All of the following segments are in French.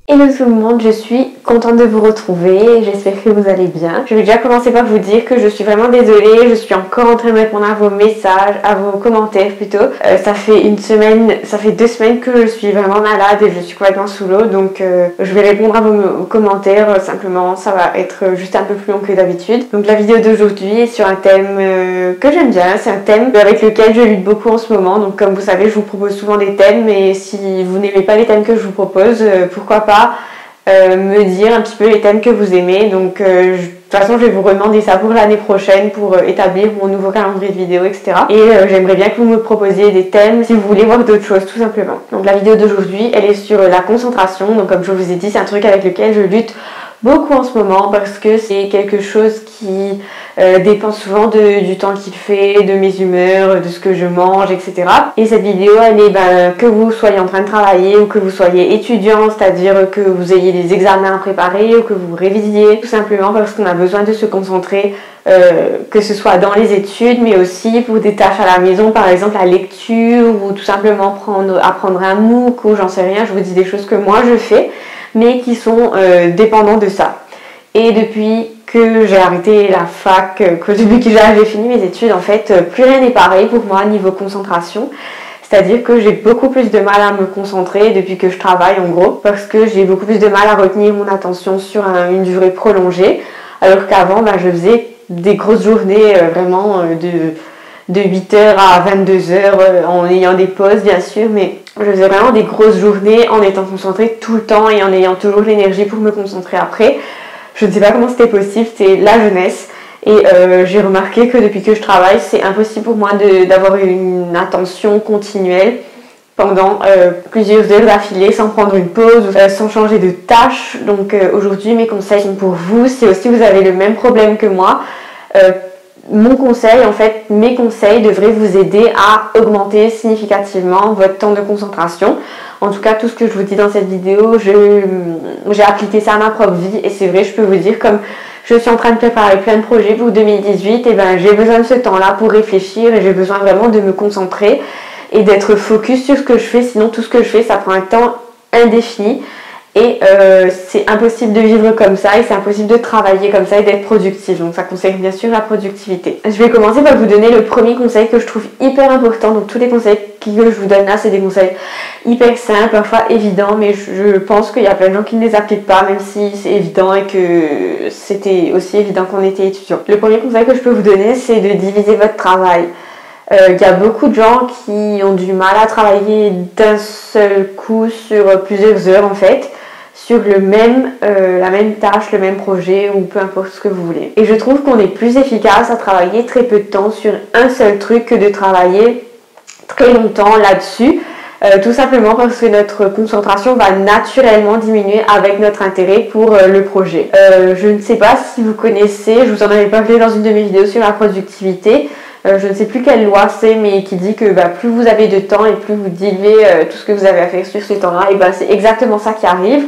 Hello tout le monde, je suis contente de vous retrouver, j'espère que vous allez bien. Je vais déjà commencer par vous dire que je suis vraiment désolée, je suis encore en train de répondre à vos messages, à vos commentaires plutôt. Ça fait 2 semaines que je suis vraiment malade et je suis complètement sous l'eau, donc je vais répondre à vos commentaires, simplement ça va être juste un peu plus long que d'habitude. Donc la vidéo d'aujourd'hui est sur un thème que j'aime bien, c'est un thème avec lequel je lutte beaucoup en ce moment, donc comme vous savez je vous propose souvent des thèmes, mais si vous n'aimez pas les thèmes que je vous propose, pourquoi pas me dire un petit peu les thèmes que vous aimez. Donc de toute façon je vais vous redemander ça pour l'année prochaine pour établir mon nouveau calendrier de vidéos, etc. Et j'aimerais bien que vous me proposiez des thèmes si vous voulez voir d'autres choses tout simplement. Donc la vidéo d'aujourd'hui elle est sur la concentration. Donc comme je vous ai dit, c'est un truc avec lequel je lutte beaucoup en ce moment parce que c'est quelque chose qui dépend souvent du temps qu'il fait, de mes humeurs, de ce que je mange, etc. Et cette vidéo elle est que vous soyez en train de travailler ou que vous soyez étudiant, c'est-à-dire que vous ayez des examens à préparer ou que vous révisiez, tout simplement parce qu'on a besoin de se concentrer, que ce soit dans les études mais aussi pour des tâches à la maison, par exemple la lecture ou tout simplement apprendre un MOOC ou j'en sais rien. Je vous dis des choses que moi je fais mais qui sont dépendants de ça. Et depuis que j'ai arrêté la fac, depuis que j'ai fini mes études, en fait, plus rien n'est pareil pour moi niveau concentration. C'est-à-dire que j'ai beaucoup plus de mal à me concentrer depuis que je travaille en gros, parce que j'ai beaucoup plus de mal à retenir mon attention sur une durée prolongée, alors qu'avant, je faisais des grosses journées vraiment de 8h à 22h en ayant des pauses bien sûr, mais je faisais vraiment des grosses journées en étant concentrée tout le temps et en ayant toujours l'énergie pour me concentrer après. Je ne sais pas comment c'était possible, c'était la jeunesse. Et j'ai remarqué que depuis que je travaille, c'est impossible pour moi d'avoir une attention continuelle pendant plusieurs heures d'affilée sans prendre une pause, sans changer de tâche. Donc aujourd'hui, mes conseils sont pour vous. Si aussi vous avez le même problème que moi, mes conseils devraient vous aider à augmenter significativement votre temps de concentration. En tout cas, tout ce que je vous dis dans cette vidéo, j'ai appliqué ça à ma propre vie et c'est vrai, je peux vous dire, comme je suis en train de préparer plein de projets pour 2018, et j'ai besoin de ce temps-là pour réfléchir et j'ai besoin vraiment de me concentrer et d'être focus sur ce que je fais, sinon tout ce que je fais, ça prend un temps indéfini. Et c'est impossible de vivre comme ça et c'est impossible de travailler comme ça et d'être productif. Donc ça concerne bien sûr la productivité. Je vais commencer par vous donner le premier conseil que je trouve hyper important. Donc tous les conseils que je vous donne là, c'est des conseils hyper simples, parfois évidents, mais je pense qu'il y a plein de gens qui ne les appliquent pas, même si c'est évident et que c'était aussi évident qu'on était étudiant. Le premier conseil que je peux vous donner, c'est de diviser votre travail. Il y a beaucoup de gens qui ont du mal à travailler d'un seul coup sur plusieurs heures en fait, sur la même tâche, le même projet ou peu importe ce que vous voulez. Et je trouve qu'on est plus efficace à travailler très peu de temps sur un seul truc que de travailler très longtemps là-dessus, tout simplement parce que notre concentration va naturellement diminuer avec notre intérêt pour le projet. Je ne sais pas si vous connaissez, je vous en avais parlé dans une de mes vidéos sur la productivité, je ne sais plus quelle loi c'est, mais qui dit que plus vous avez de temps et plus vous diluez tout ce que vous avez à faire sur ce temps-là, et c'est exactement ça qui arrive.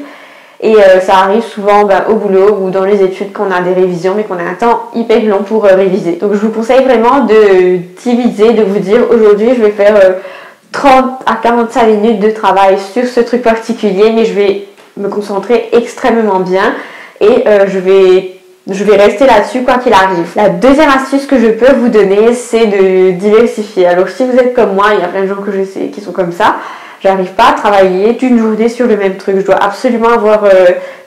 Et ça arrive souvent au boulot ou dans les études quand on a des révisions mais qu'on a un temps hyper long pour réviser. Donc je vous conseille vraiment de diviser, de vous dire aujourd'hui je vais faire 30 à 45 minutes de travail sur ce truc particulier, mais je vais me concentrer extrêmement bien et je vais rester là-dessus quoi qu'il arrive. La deuxième astuce que je peux vous donner, c'est de diversifier. Alors si vous êtes comme moi, il y a plein de gens que je sais qui sont comme ça. J'arrive pas à travailler d'une journée sur le même truc. Je dois absolument avoir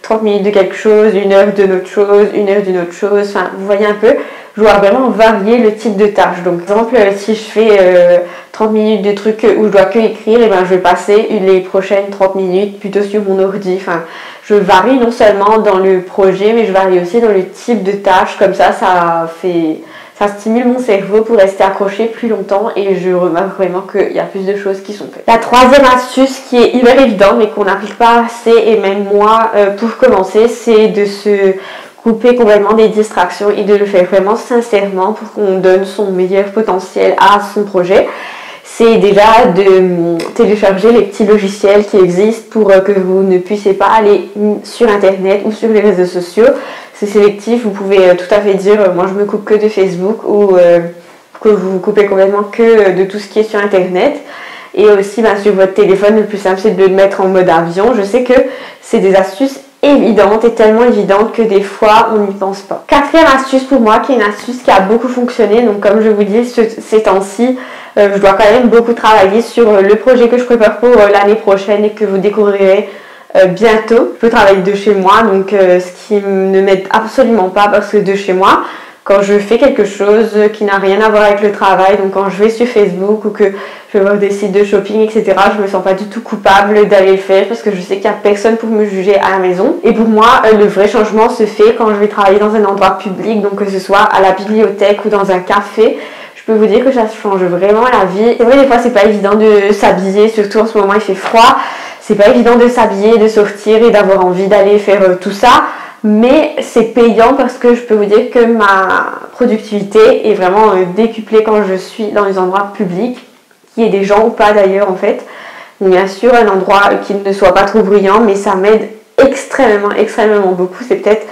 30 minutes de quelque chose, 1 heure d'une autre chose, 1 heure d'une autre chose. Enfin, vous voyez un peu, je dois vraiment varier le type de tâche. Donc, par exemple, si je fais 30 minutes de trucs où je dois que écrire, je vais passer les prochaines 30 minutes plutôt sur mon ordi. Enfin, je varie non seulement dans le projet, mais je varie aussi dans le type de tâche. Comme ça stimule mon cerveau pour rester accroché plus longtemps et je remarque vraiment qu'il y a plus de choses qui sont faites. La troisième astuce qui est hyper évidente mais qu'on n'applique pas assez, et même moi pour commencer, c'est de se couper complètement des distractions et de le faire vraiment sincèrement pour qu'on donne son meilleur potentiel à son projet. C'est déjà de télécharger les petits logiciels qui existent pour que vous ne puissiez pas aller sur internet ou sur les réseaux sociaux. C'est sélectif, vous pouvez tout à fait dire moi je me coupe que de Facebook ou que vous vous coupez complètement que de tout ce qui est sur internet. Et aussi sur votre téléphone, le plus simple c'est de le mettre en mode avion. Je sais que c'est des astuces évidentes et tellement évidentes que des fois on n'y pense pas. Quatrième astuce pour moi, qui est une astuce qui a beaucoup fonctionné, donc comme je vous dis ces temps-ci, je dois quand même beaucoup travailler sur le projet que je prépare pour l'année prochaine et que vous découvrirez bientôt. Je peux travailler de chez moi, donc ce qui ne m'aide absolument pas, parce que de chez moi, quand je fais quelque chose qui n'a rien à voir avec le travail, donc quand je vais sur Facebook ou que je vais voir des sites de shopping, etc., je me sens pas du tout coupable d'aller le faire parce que je sais qu'il n'y a personne pour me juger à la maison. Et pour moi, le vrai changement se fait quand je vais travailler dans un endroit public, donc que ce soit à la bibliothèque ou dans un café. Je peux vous dire que ça change vraiment la vie. C'est vrai, des fois, c'est pas évident de s'habiller, surtout en ce moment, il fait froid. C'est pas évident de s'habiller, de sortir et d'avoir envie d'aller faire tout ça. Mais c'est payant parce que je peux vous dire que ma productivité est vraiment décuplée quand je suis dans les endroits publics, qu'il y ait des gens ou pas d'ailleurs en fait. Donc bien sûr un endroit qui ne soit pas trop bruyant, mais ça m'aide extrêmement beaucoup. C'est peut-être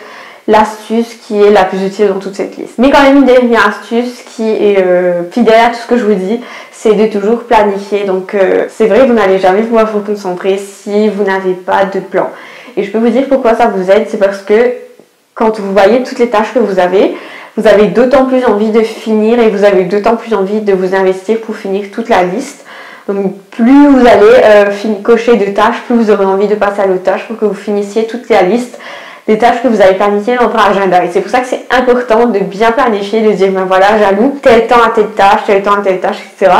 l'astuce qui est la plus utile dans toute cette liste. Mais quand même une dernière astuce qui est fidèle à tout ce que je vous dis, c'est de toujours planifier. Donc c'est vrai que vous n'allez jamais pouvoir vous concentrer si vous n'avez pas de plan. Et je peux vous dire pourquoi ça vous aide, c'est parce que quand vous voyez toutes les tâches que vous avez d'autant plus envie de finir et vous avez d'autant plus envie de vous investir pour finir toute la liste. Donc plus vous allez cocher de tâches, plus vous aurez envie de passer à l'autre tâche pour que vous finissiez toute la liste des tâches que vous avez planifiées dans votre agenda. Et c'est pour ça que c'est important de bien planifier, de dire ben voilà, j'alloue tel temps à telle tâche, etc.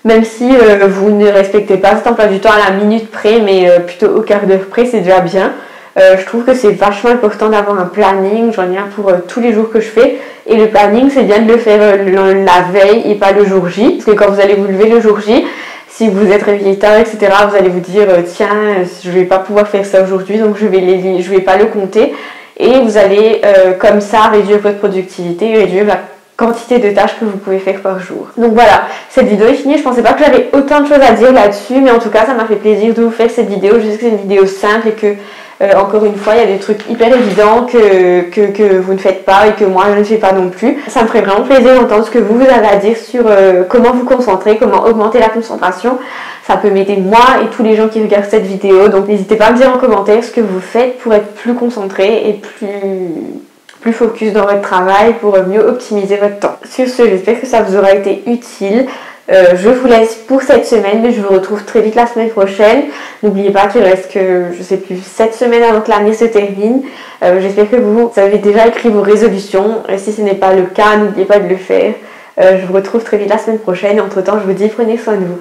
Même si vous ne respectez pas cet emploi du temps à la minute près, mais plutôt au quart d'heure près, c'est déjà bien. Je trouve que c'est vachement important d'avoir un planning. J'en ai un pour tous les jours que je fais. Et le planning, c'est bien de le faire la veille et pas le jour J. Parce que quand vous allez vous lever le jour J, si vous êtes réveillé tard, etc., vous allez vous dire tiens, je vais pas pouvoir faire ça aujourd'hui, donc je vais pas le compter. Et vous allez comme ça réduire votre productivité, réduire la quantité de tâches que vous pouvez faire par jour. Donc voilà, cette vidéo est finie. Je pensais pas que j'avais autant de choses à dire là-dessus, mais en tout cas ça m'a fait plaisir de vous faire cette vidéo. Je sais que c'est une vidéo simple et que encore une fois il y a des trucs hyper évidents que vous ne faites pas et que moi je ne fais pas non plus. Ça me ferait vraiment plaisir d'entendre ce que vous avez à dire sur comment vous concentrer, comment augmenter la concentration. Ça peut m'aider moi et tous les gens qui regardent cette vidéo, donc n'hésitez pas à me dire en commentaire ce que vous faites pour être plus concentré et plus focus dans votre travail, pour mieux optimiser votre temps. Sur ce, j'espère que ça vous aura été utile. Je vous laisse pour cette semaine, mais je vous retrouve très vite la semaine prochaine. N'oubliez pas qu'il reste que, je sais plus, 7 semaines avant que l'année se termine. J'espère que vous avez déjà écrit vos résolutions. Et si ce n'est pas le cas, n'oubliez pas de le faire. Je vous retrouve très vite la semaine prochaine. Entre temps, je vous dis, prenez soin de vous.